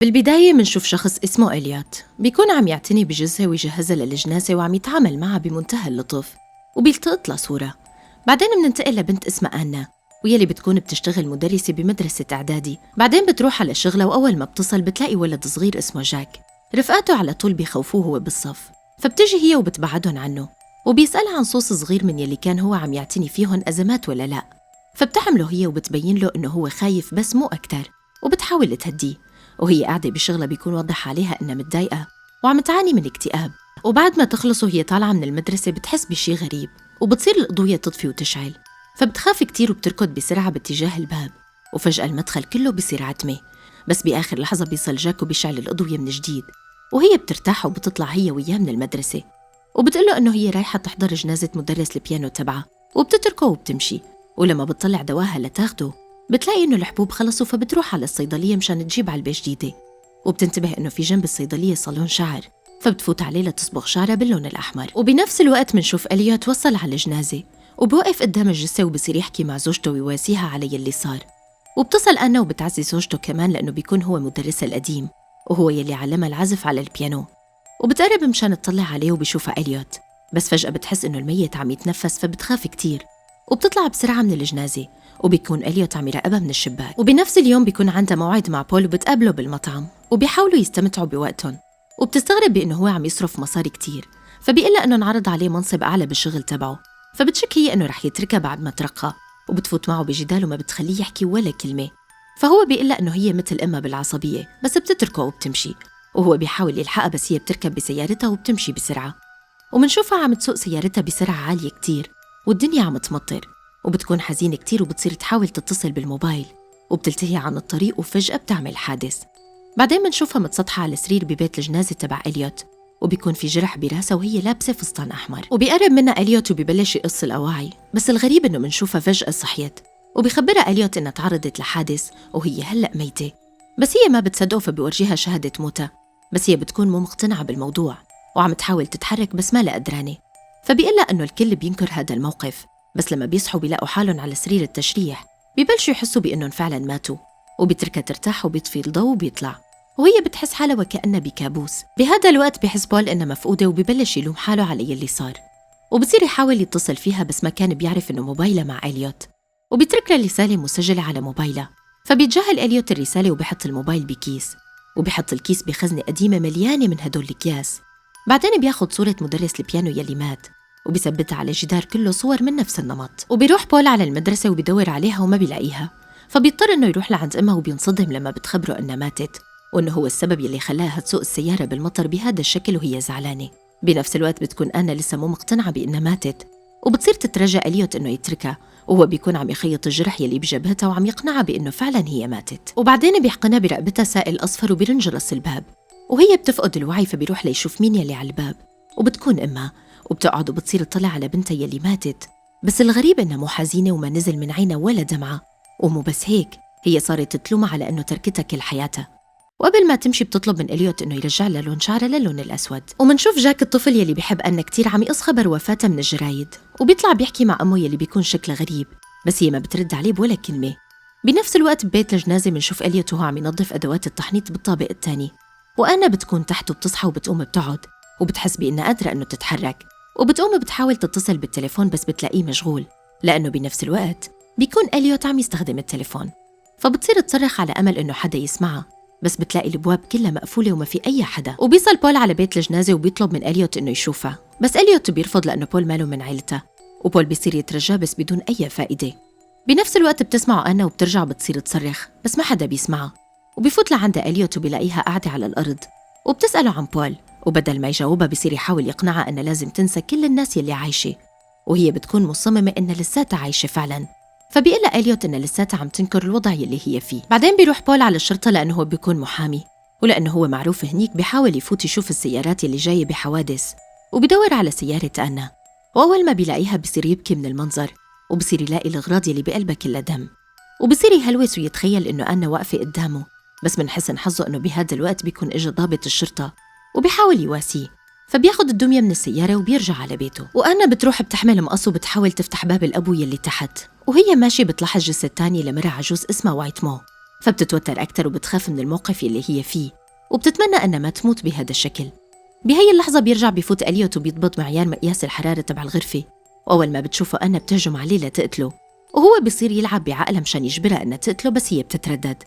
بالبداية منشوف شخص اسمه إليوت بيكون عم يعتني بجثة ويجهزها للجنازة وعم يتعامل معها بمنتهى اللطف وبيلتقط لها صورة. بعدين مننتقل لبنت اسمها آنا ويلي بتكون بتشتغل مدرسة بمدرسة إعدادي. بعدين بتروح على شغلها وأول ما بتصل بتلاقي ولد صغير اسمه جاك. رفقاته على طول بيخوفوه هو بالصف، فبتجي هي وبتبعدهم عنه وبيسألها عن صوص صغير من يلي كان هو عم يعتني فيهن أزمات ولا لا. فبتحمله هي وبتبين له إنه هو خايف بس مو أكتر، وبتحاول تهديه. وهي قاعدة بشغلها بيكون واضح عليها إنها متضايقة وعم تعاني من اكتئاب. وبعد ما تخلص وهي طالعة من المدرسة بتحس بشي غريب وبتصير الأضوية تطفي وتشعل، فبتخاف كتير وبتركض بسرعة باتجاه الباب. وفجأة المدخل كله بيصير عتمة، بس بآخر لحظة بيصل جاك وبيشعل الأضوية من جديد. وهي بترتاح وبتطلع هي وياه من المدرسة وبتقله إنه هي رايحة تحضر جنازة مدرس البيانو تبعها، وبتتركه وبتمشي. ولما بتطلع دواها لتاخده بتلاقي إنه الحبوب خلصوا، فبتروح على الصيدلية مشان تجيب علبة جديدة. وبتنتبه إنه في جنب الصيدلية صالون شعر، فبتفوت عليه لتصبغ شعرها باللون الأحمر. وبنفس الوقت منشوف إليوت وصل على الجنازة وبوقف قدام الجثة وبصير يحكي مع زوجته ويواسيها على يلي صار. وبتصل أنا وبتعزي زوجته كمان لأنه بيكون هو مدرسها القديم وهو يلي علمها العزف على البيانو. وبتقرب مشان تطلع عليه وبيشوفها إليوت، بس فجأة بتحس إنه الميت عم يتنفس فبتخاف كتير وبتطلع بسرعة من الجنازة. وبيكون إليوت عم يراقبها من الشباك. وبنفس اليوم بيكون عندها موعد مع بول وبتقابله بالمطعم وبيحاولوا يستمتعوا بوقتهم. وبتستغرب بإنه هو عم يصرف مصاري كتير، فبيقلها إنه انعرض عليه منصب أعلى بالشغل تبعه، فبتشك هي إنه رح يتركها بعد ما ترقى. وبتفوت معه بجدال وما بتخليه يحكي ولا كلمة، فهو بيقلها إنه هي مثل أمها بالعصبية، بس بتتركه وبتمشي. وهو بيحاول يلحقها بس هي بتركب بسيارتها وبتمشي بسرعة. ومنشوفها عم تسوق سيارتها بسرعة عالية كتير والدنيا عم تمطر، وبتكون حزينة كتير وبتصير تحاول تتصل بالموبايل وبتلتهي عن الطريق وفجأة بتعمل حادث. بعدين منشوفها متسطحة على السرير ببيت الجنازة تبع إليوت، وبيكون في جرح براسها وهي لابسة فستان أحمر. وبيقرب منها إليوت وبيبلش يقص الأواعي، بس الغريب إنه منشوفها فجأة صحيت وبيخبرها إليوت إنها تعرضت لحادث وهي هلأ ميتة. بس هي ما بتصدقه فبيورجيها شهادة موتها، بس هي بتكون مو مقتنعة بالموضوع وعم تحاول تتحرك بس ما لها قدرانة. فبيقلها إنه الكل بينكر هذا الموقف، بس لما بيصحوا بيلاقوا حالهم على سرير التشريح بيبلشوا يحسوا بأنهم فعلا ماتوا. وبيتركها ترتاح وبيطفي الضوء وبيطلع، وهي بتحس حالها وكأنها بكابوس. بهذا الوقت بيحس بول إنها مفقودة وبيبلش يلوم حاله على يلي صار، وبصير يحاول يتصل فيها بس ما كان بيعرف إنه موبايلها مع إليوت، وبيترك لها رسالة مسجلة على موبايلها. فبيتجاهل إليوت الرسالة وبيحط الموبايل بكيس، وبيحط الكيس بخزنة قديمة مليانة من هدول الأكياس. بعدين بياخد صورة مدرس البيانو يلي مات وبيثبتها على جدار كله صور من نفس النمط. وبيروح بول على المدرسة وبيدور عليها وما بيلاقيها، فبيضطر إنه يروح لعند أمها وبينصدم لما بتخبره إنها ماتت وإنه هو السبب يلي خلاها تسوق السيارة بالمطر بهذا الشكل وهي زعلانة. بنفس الوقت بتكون أنا لسه مو مقتنعة بإنها ماتت، وبتصير تترجى إليوت إنه يتركها، وهو بيكون عم يخيط الجرح يلي بجبهتها وعم يقنعها بإنه فعلا هي ماتت. وبعدين بيحقنها برقبتها سائل أصفر وبيرنجرس الباب، وهي بتفقد الوعي فبيروح ليشوف مين يلي على الباب، وبتكون أمها وبتقعد وبتصير تطلع على بنتها يلي ماتت. بس الغريب إنها مو حزينة وما نزل من عينها ولا دمعة، ومو بس هيك هي صارت تلومها على إنه تركتها كل حياتها. وقبل ما تمشي بتطلب من إليوت إنه يرجع لها لون شعرها للون الأسود. ومنشوف جاك الطفل يلي بيحب أنا كتير عم يقص خبر وفاتها من الجرايد، وبيطلع بيحكي مع أمه يلي بيكون شكلها غريب، بس هي ما بترد عليه بولا كلمة. بنفس الوقت ببيت الجنازة منشوف إليوت وهو عم ينظف أدوات التحنيط بالطابق الثاني، وأنا بتكون تحته بتصحى وبتقوم بتقعد وبتحس بإنها قادرة إنه تتحرك، وبتقوم بتحاول تتصل بالتليفون بس بتلاقيه مشغول، لأنه بنفس الوقت بيكون إليوت عم يستخدم التليفون. فبتصير تصرخ على أمل إنه حدا يسمعها، بس بتلاقي الابواب كلها مقفوله وما في اي حدا. وبيصل بول على بيت الجنازه وبيطلب من إليوت انه يشوفها، بس إليوت بيرفض لانه بول ماله من عيلتها، وبول بيصير يترجاه بس بدون اي فائده. بنفس الوقت بتسمعه أنا وبترجع بتصير تصرخ بس ما حدا بيسمعها، وبيفوت لعندها إليوت وبيلاقيها قاعده على الارض وبتساله عن بول، وبدل ما يجاوبها بيصير يحاول يقنعها انها لازم تنسى كل الناس يلي عايشه، وهي بتكون مصممه انها لساتها عايشه فعلا. فبيقلها إليوت إنها لساتها عم تنكر الوضع يلي هي فيه. بعدين بيروح بول على الشرطة لأنه هو بيكون محامي، ولأنه هو معروف هنيك بيحاول يفوت يشوف السيارات يلي جاية بحوادث، وبيدور على سيارة أنا، وأول ما بيلاقيها بيصير يبكي من المنظر، وبصير يلاقي الأغراض يلي بقلبها كلها دم، وبصير يهلوس ويتخيل إنه أنا واقفة قدامه. بس من حسن حظه إنه بهذا الوقت بيكون إجا ضابط الشرطة وبيحاول يواسيه، فبياخد الدمية من السيارة وبيرجع على بيته. وأنا بتروح بتحمل مقص وبتحاول تفتح باب الأبو يلي تحت، وهي ماشي بتلاحظ جثة تانية لمرأة عجوز اسمها وايت مو، فبتتوتر أكتر وبتخاف من الموقف اللي هي فيه، وبتتمنى أنها ما تموت بهذا الشكل. بهي اللحظة بيرجع بفوت إليوت وبيضبط معيار مقياس الحرارة تبع الغرفة، وأول ما بتشوفه أنا بتهجم عليه لتقتله، وهو بيصير يلعب بعقلها مشان يجبرها أنها تقتله، بس هي بتتردد،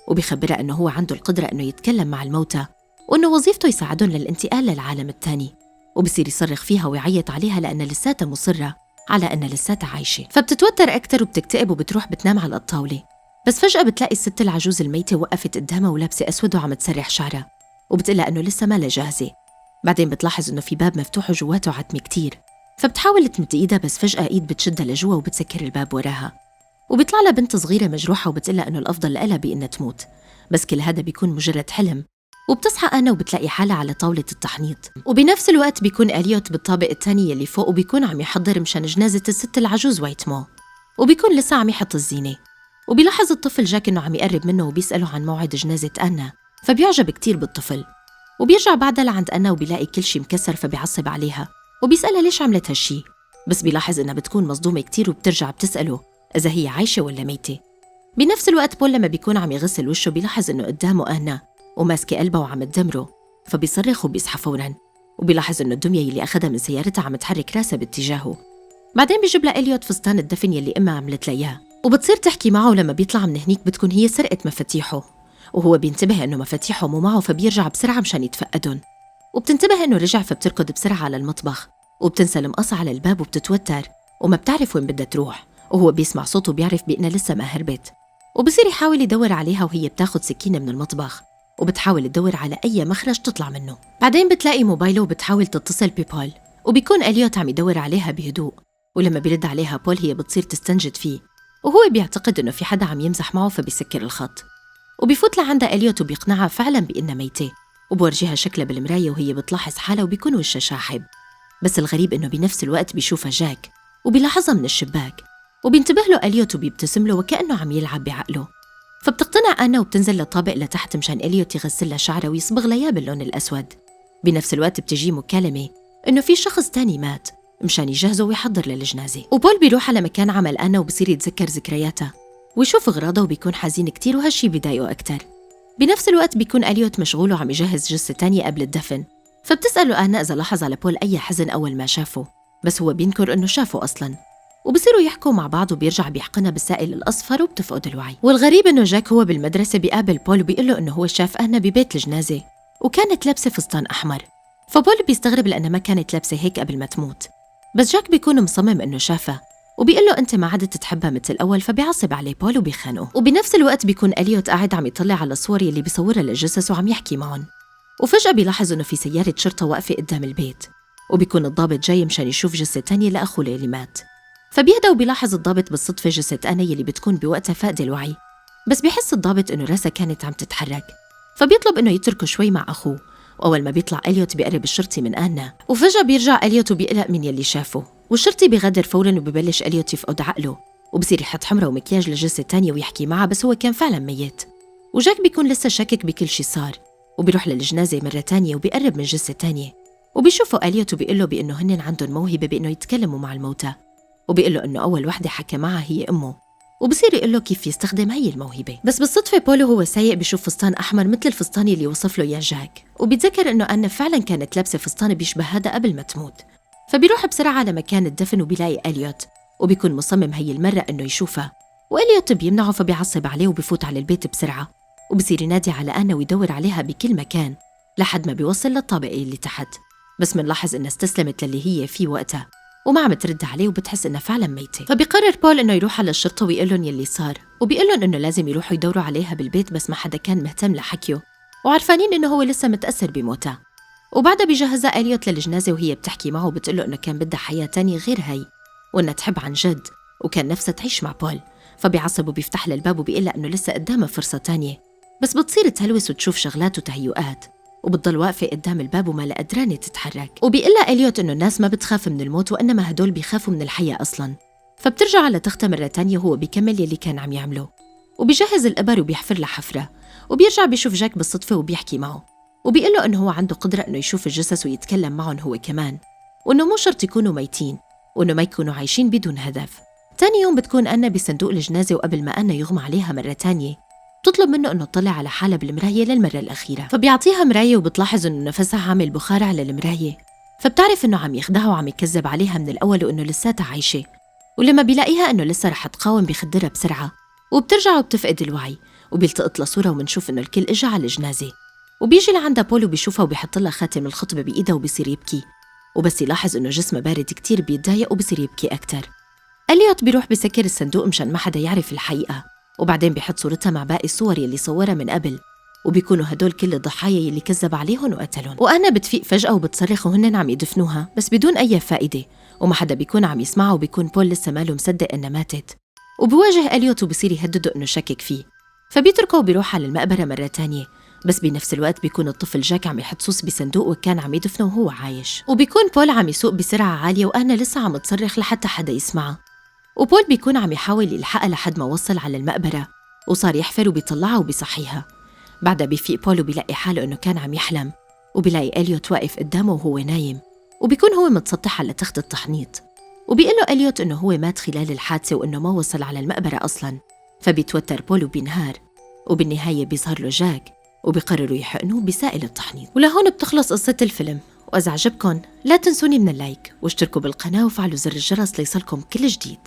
وبيخبرها أنه هو عنده القدرة أنه يتكلم مع الموتى، وأنه وظيفته يساعدهم للانتقال للعالم الثاني. وبصير يصرخ فيها ويعيط عليها لأنها لساتها مصرة على أنها لساتها عايشة. فبتتوتر أكتر وبتكتئب وبتروح بتنام على الطاولة. بس فجأة بتلاقي الست العجوز الميتة وقفت قدامها ولابسة أسود وعم تسرح شعرها، وبتقلها أنه لسه ما لها جاهزة. بعدين بتلاحظ أنه في باب مفتوح وجواته عتمة كتير، فبتحاول تمد إيدها، بس فجأة إيد بتشدها لجوا وبتسكر الباب وراها، وبيطلع لها بنت صغيرة مجروحة وبتقلها أنه الأفضل لها بأنها تموت، بس كل هذا بيكون مجرد حلم. وبتصحى أنا وبتلاقي حالها على طاولة التحنيط، وبنفس الوقت بيكون إليوت بالطابق الثاني يلي فوق، وبيكون عم يحضر مشان جنازة الست العجوز وايت مو، وبيكون لسه عم يحط الزينة. وبيلاحظ الطفل جاك إنه عم يقرب منه وبيسأله عن موعد جنازة أنا، فبيعجب كتير بالطفل. وبيرجع بعدها لعند أنا وبيلاقي كل شي مكسر، فبيعصب عليها وبيسألها ليش عملت هالشي، بس بيلاحظ إنها بتكون مصدومة كتير وبترجع بتسأله إذا هي عايشة ولا ميتة. بنفس الوقت بول لما بيكون عم يغسل وشه بيلاحظ إنه قدامه أنا وماسكة قلبها وعم تدمره، فبيصرخ وبيصحى فوراً، وبيلاحظ إنه الدمية يلي أخدها من سيارتها عم تحرك راسها باتجاهه. بعدين بيجيب لها إليوت فستان الدفن يلي أمها عملت لها إياه، وبتصير تحكي معه، ولما بيطلع من هنيك بتكون هي سرقت مفاتيحه، وهو بينتبه إنه مفاتيحه مو معه، فبيرجع بسرعة مشان يتفقدهم. وبتنتبه إنه رجع، فبتركض بسرعة على المطبخ وبتنسى المقصة على الباب وبتتوتر وما بتعرف وين بدها تروح، وهو بيسمع صوته وبيعرف بأنها لسه ما هربت، وبصير يحاول يدور عليها وهي بتاخد سكينة من المطبخ وبتحاول تدور على أي مخرج تطلع منه. بعدين بتلاقي موبايله وبتحاول تتصل ببول، وبيكون إليوت عم يدور عليها بهدوء، ولما بيرد عليها بول هي بتصير تستنجد فيه، وهو بيعتقد إنه في حدا عم يمزح معه، فبيسكر الخط. وبيفوت لعندها إليوت وبيقنعها فعلاً بإنها ميتة، وبورجيها شكلها بالمراية وهي بتلاحظ حالها وبيكون وشها شاحب. بس الغريب إنه بنفس الوقت بيشوفها جاك وبيلاحظها من الشباك، وبينتبه له إليوت وبيبتسم له وكأنه عم يلعب بعقله. فبتقتنع أنا وبتنزل للطابق لتحت مشان إليوت يغسل لها شعرها ويصبغ لها باللون الأسود. بنفس الوقت بتجي مكالمة إنه في شخص تاني مات مشان يجهزه ويحضر للجنازة، وبول بيروح على مكان عمل أنا وبصير يتذكر ذكرياتها ويشوف أغراضها وبيكون حزين كتير، وهالشي بيضايقه أكتر. بنفس الوقت بيكون إليوت مشغول وعم يجهز جثة تانية قبل الدفن، فبتسأله أنا إذا لاحظ على بول أي حزن أول ما شافه، بس هو بينكر إنه شافه أصلاً. وبصيروا يحكوا مع بعض وبيرجع بيحقنها بالسائل الأصفر وبتفقد الوعي. والغريب إنه جاك هو بالمدرسة بيقابل بول وبيقول له إنه هو شاف أنا ببيت الجنازة وكانت لابسة فستان أحمر، فبول بيستغرب لأنها ما كانت لابسة هيك قبل ما تموت، بس جاك بيكون مصمم إنه شافها وبيقول له أنت ما عدت تحبها مثل الأول، فبيعصب عليه بول وبيخانقه. وبنفس الوقت بيكون إليوت قاعد عم يطلع على الصور اللي بيصورها للجثث وعم يحكي معهم، وفجأة بيلاحظ إنه في سيارة شرطة واقفة قدام البيت، وبيكون الضابط جاي مشان يشوف جثة تانية لأخوه اللي مات. فبيهدى وبيلاحظ الضابط بالصدفة جثة أنا يلي بتكون بوقتها فاقدة الوعي، بس بيحس الضابط إنه راسها كانت عم تتحرك، فبيطلب إنه يتركه شوي مع أخوه. وأول ما بيطلع إليوت بيقرب الشرطي من أنا، وفجأة بيرجع إليوت وبيقلق من يلي شافه، والشرطي بيغادر فوراً وبيبلش إليوت يفقد عقله، وبصير يحط حمرة ومكياج لجثة تانية ويحكي معها، بس هو كان فعلاً ميت. وجاك بيكون لسه شاكك بكل شي صار، وبيروح للجنازة مرة تانية وبيقرب من جثة تانية، وبيشوفه إليوت وبيقول له بإنه هن عندهم موهبة بإنه يتكلموا مع الموتى، وبيقول له إنه أول وحدة حكى معها هي أمه، وبصير يقول له كيف يستخدم هي الموهبة. بس بالصدفة بولو هو سايق بيشوف فستان أحمر مثل الفستان اللي وصف له إياه جاك، وبيتذكر إنه أنا فعلاً كانت لابسة فستان بيشبه هذا قبل ما تموت، فبيروح بسرعة لمكان الدفن وبيلاقي إليوت، وبيكون مصمم هي المرة إنه يشوفها، وإليوت بيمنعه فبيعصب عليه وبيفوت على البيت بسرعة، وبصير ينادي على أنا ويدور عليها بكل مكان لحد ما بيوصل للطابق اللي تحت، بس منلاحظ إنها استسلمت للي هي فيه وقتها وما عم ترد عليه وبتحس إنها فعلاً ميتة. فبيقرر بول إنه يروح على الشرطة ويقول لهم يلي صار، وبيقول لهم إنه لازم يروحوا يدوروا عليها بالبيت، بس ما حدا كان مهتم لحكيه، وعارفانين إنه هو لسه متأثر بموتها. وبعدها بيجهزها إليوت للجنازة وهي بتحكي معه وبتقول له إنه كان بدها حياة تانية غير هي، وإنها تحب عن جد وكان نفسها تعيش مع بول. فبيعصب وبيفتح لها الباب وبيقول لها إنه لسه قدامها فرصة تانية، بس بتصير تهلوس وتشوف شغلات وتهيؤات، وبتضل واقفة قدام الباب وما لا قدرانة تتحرك. وبيقول لها إليوت إنه الناس ما بتخاف من الموت، وإنما هدول بيخافوا من الحياة أصلاً. فبترجع على تختها مرة تانية وهو بيكمل يلي كان عم يعمله، وبيجهز الإبر وبيحفر لها حفرة، وبيرجع بيشوف جاك بالصدفة وبيحكي معه، وبيقول له إنه هو عنده قدرة إنه يشوف الجثث ويتكلم معهم هو كمان، وإنه مو شرط يكونوا ميتين، وإنه ما يكونوا عايشين بدون هدف. تاني يوم بتكون أنا بصندوق الجنازة، وقبل ما أنا يغمى عليها مرة تانية بتطلب منه إنه يطلع على حالها بالمراية للمرة الأخيرة، فبيعطيها مراية وبتلاحظ إنه نفسها عامل بخار على المراية، فبتعرف إنه عم يخدعها وعم يكذب عليها من الأول وإنه لساتها عايشة. ولما بيلاقيها إنه لسه رح تقاوم بيخدرها بسرعة، وبترجع وبتفقد الوعي، وبيلتقط لها صورة ومنشوف إنه الكل إجا على الجنازة. وبيجي لعندها بول وبيشوفها وبيحط لها خاتم الخطبة بإيدها وبيصير يبكي، وبس يلاحظ إنه جسمها بارد كتير بيتضايق وبصير يبكي أكتر. إليوت بيروح بسكر الصندوق مشان ما حدا يعرف الحقيقة، وبعدين بيحط صورتها مع باقي الصور يلي صورها من قبل، وبيكونوا هدول كل الضحايا يلي كذب عليهم وقتلهم. وأنا بتفيق فجأة وبتصرخ وهن عم يدفنوها بس بدون أي فائدة، وما حدا بيكون عم يسمعها، وبيكون بول لسه ماله مصدق إنها ماتت. وبيواجه إليوت وبصير يهدده إنه شكك فيه، فبيتركه وبيروح على المقبرة مرة تانية. بس بنفس الوقت بيكون الطفل جاك عم يحط صوص بصندوق وكان عم يدفنه وهو عايش. وبيكون بول عم يسوق بسرعة عالية وأنا لسه عم تصرخ لحتى حدا يسمعها، وبول بيكون عم يحاول يلحقها لحد ما وصل على المقبرة، وصار يحفر وبيطلعها وبيصحيها. بعدها بيفيق بول وبيلاقي حاله إنه كان عم يحلم، وبيلاقي إليوت واقف قدامه وهو نايم، وبيكون هو متسطح على تخت التحنيط. وبيقول له إليوت إنه هو مات خلال الحادثة وإنه ما وصل على المقبرة أصلاً. فبيتوتر بول وبينهار، وبالنهاية بيظهر له جاك وبيقرروا يحقنوه بسائل التحنيط. ولهون بتخلص قصة الفيلم. وإذا عجبكن لا تنسوني من اللايك واشتركوا بالقناة وفعلوا زر الجرس ليصلكم كل جديد.